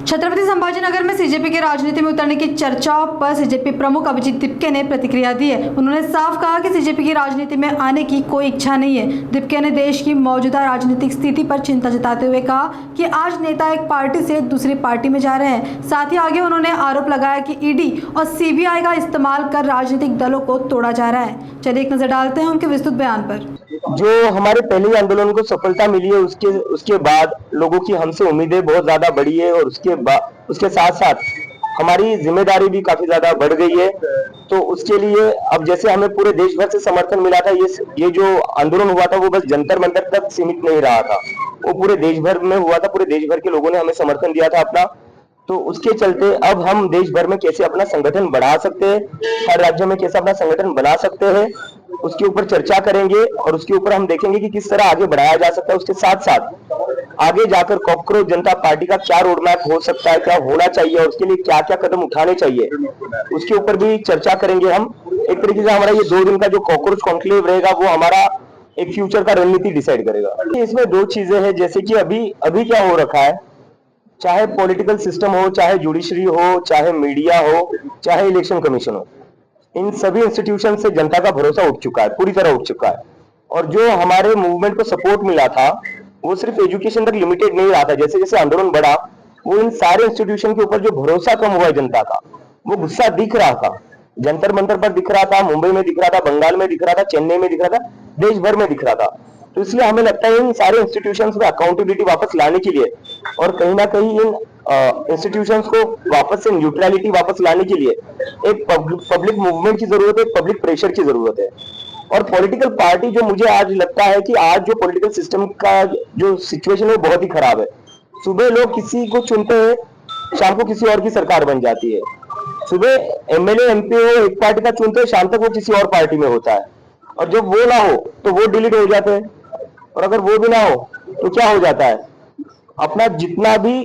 छत्रपति संभाजीनगर में सीजेपी के राजनीति में उतरने की चर्चाओं पर सीजेपी प्रमुख अभिजीत दिपके ने प्रतिक्रिया दी है। उन्होंने साफ कहा कि सीजेपी की राजनीति में आने की कोई इच्छा नहीं है। दिपके ने देश की मौजूदा राजनीतिक स्थिति पर चिंता जताते हुए कहा कि आज नेता एक पार्टी से दूसरी पार्टी में जा रहे हैं। साथ ही आगे उन्होंने आरोप लगाया कि ईडी और सीबीआई का इस्तेमाल कर राजनीतिक दलों को तोड़ा जा रहा है। चलिए एक नजर डालते हैं उनके विस्तृत बयान पर। जो हमारे पहले आंदोलन को सफलता मिली है उसके बाद लोगों की हमसे उम्मीदें बहुत ज्यादा बढ़ी है और उसके साथ साथ हमारी जिम्मेदारी भी काफी ज्यादा बढ़ गई है। तो उसके लिए अब जैसे हमें पूरे देश भर से समर्थन मिला था, ये जो आंदोलन हुआ था वो बस जंतर मंतर तक सीमित नहीं रहा था, वो पूरे देश भर में हुआ था। पूरे देश भर के लोगों ने हमें समर्थन दिया था अपना। तो उसके चलते अब हम देश भर में कैसे अपना संगठन बढ़ा सकते हैं, हर राज्य में कैसे अपना संगठन बना सकते हैं, उसके ऊपर चर्चा करेंगे और उसके ऊपर हम देखेंगे कि किस तरह आगे बढ़ाया जा सकता है। उसके साथ साथ आगे जाकर कॉकरोच जनता पार्टी का क्या रोड मैप हो सकता है, क्या होना चाहिए और उसके लिए क्या क्या कदम उठाने चाहिए, उसके ऊपर भी चर्चा करेंगे हम। एक तरीके से हमारा ये 2 दिन का जो कॉकरोच कॉन्क्लेव रहेगा वो हमारा एक फ्यूचर का रणनीति डिसाइड करेगा। इसमें 2 चीजें हैं, जैसे कि अभी क्या हो रखा है, चाहे पॉलिटिकल सिस्टम हो, चाहे जुडिशरी हो, चाहे मीडिया हो, चाहे इलेक्शन कमीशन हो, इन सभी इंस्टीट्यूशन से जनता का भरोसा उठ चुका है, पूरी तरह उठ चुका है। और जो हमारे मूवमेंट को सपोर्ट मिला था वो सिर्फ एजुकेशन तक लिमिटेड नहीं रहा था। जैसे जैसे आंदोलन बढ़ा, वो इन सारे इंस्टीट्यूशन के ऊपर जो भरोसा कम हुआ है जनता का, वो गुस्सा दिख रहा था। जंतर मंतर पर दिख रहा था, मुंबई में दिख रहा था, बंगाल में दिख रहा था, चेन्नई में दिख रहा था, देश भर में दिख रहा था। तो इसलिए हमें लगता है इन सारे इंस्टीट्यूशंस में अकाउंटेबिलिटी वापस लाने के लिए और कहीं ना कहीं इन इंस्टीट्यूशंस को वापस से न्यूट्रलिटी वापस लाने के लिए एक पब्लिक मूवमेंट की जरूरत है, पब्लिक प्रेशर की जरूरत है। और पॉलिटिकल पार्टी जो मुझे आज लगता है कि आज जो पॉलिटिकल सिस्टम का जो सिचुएशन है बहुत ही खराब है। सुबह लोग किसी को चुनते हैं, शाम को किसी और की सरकार बन जाती है। सुबह एमएलए एमपी हो एक पार्टी का चुनते हैं, शाम तक वो किसी और पार्टी में होता है। और जब वो ना हो तो वो डिलीट हो जाते हैं, और अगर वो भी ना हो तो क्या हो जाता है, अपना जितना भी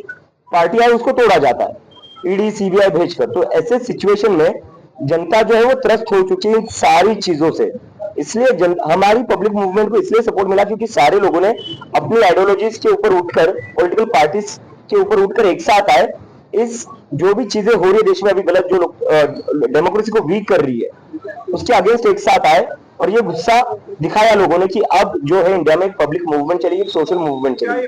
पार्टी है उसको तोड़ा जाता है ईडी सीबीआई भेजकर। तो ऐसे सिचुएशन में जनता जो है वो त्रस्त हो चुकी है इन सारी चीजों से। इसलिए हमारी पब्लिक मूवमेंट को इसलिए सपोर्ट मिला क्योंकि सारे लोगों ने अपनी आइडियोलॉजीज के ऊपर उठकर, पॉलिटिकल पार्टीज के ऊपर उठकर एक साथ आए। इस जो भी चीजें हो रही है देश में अभी गलत, जो डेमोक्रेसी को वीक कर रही है, उसके अगेंस्ट एक साथ आए और ये गुस्सा दिखाया लोगों ने कि अब जो है इंडिया में एक पब्लिक मूवमेंट चलेगी, एक सोशल मूवमेंट चलेगी।